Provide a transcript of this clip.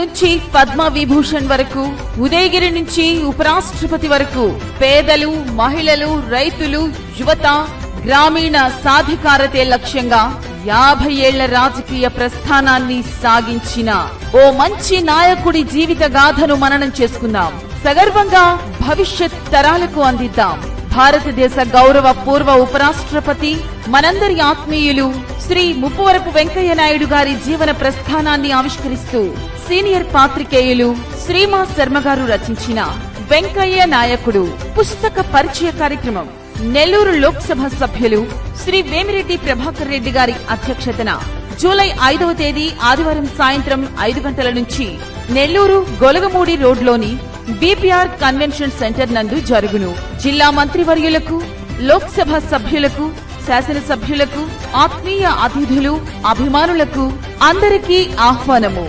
నుంచి పద్మ విభూషణ్ వరకు, ఉదయగిరి నుంచి ఉపరాష్ట్రపతి వరకు పేదలు, మహిళలు, రైతులు, యువత, గ్రామీణ సాధికారతే లక్ష్యంగా 50 ఏళ్ల రాజకీయ ప్రస్థానాన్ని సాగించిన ఓ మంచి నాయకుడి జీవిత గాథను మననం చేసుకుందాం. సగర్వంగా భవిష్యత్ తరాలకు అందిద్దాం. భారతదేశ గౌరవ పూర్వ ఉపరాష్ట్రపతి, మనందరి ఆత్మీయులు శ్రీ ముప్పవరపు వెంకయ్య నాయుడు గారి జీవన ప్రస్థానాన్ని ఆవిష్కరిస్తూ సీనియర్ పాత్రికేయులు శ్రీమా శర్మ గారు రచించిన వెంకయ్య నాయకుడు పుస్తక పరిచయ కార్యక్రమం నెల్లూరు లోక్సభ సభ్యులు శ్రీ వేమిరెడ్డి ప్రభాకర్ రెడ్డి గారి అధ్యక్షతన జూలై 5వ తేదీ ఆదివారం సాయంత్రం 5 గంటల నుంచి నెల్లూరు గొలగమూడి రోడ్లోని బీపీఆర్ కన్వెన్షన్ సెంటర్ నందు జరుగును. జిల్లా మంత్రివర్యులకు, లోక్సభ సభ్యులకు, శాసనసభ్యులకు, ఆత్మీయ అతిథులు, అభిమానులకు అందరికీ ఆహ్వానము.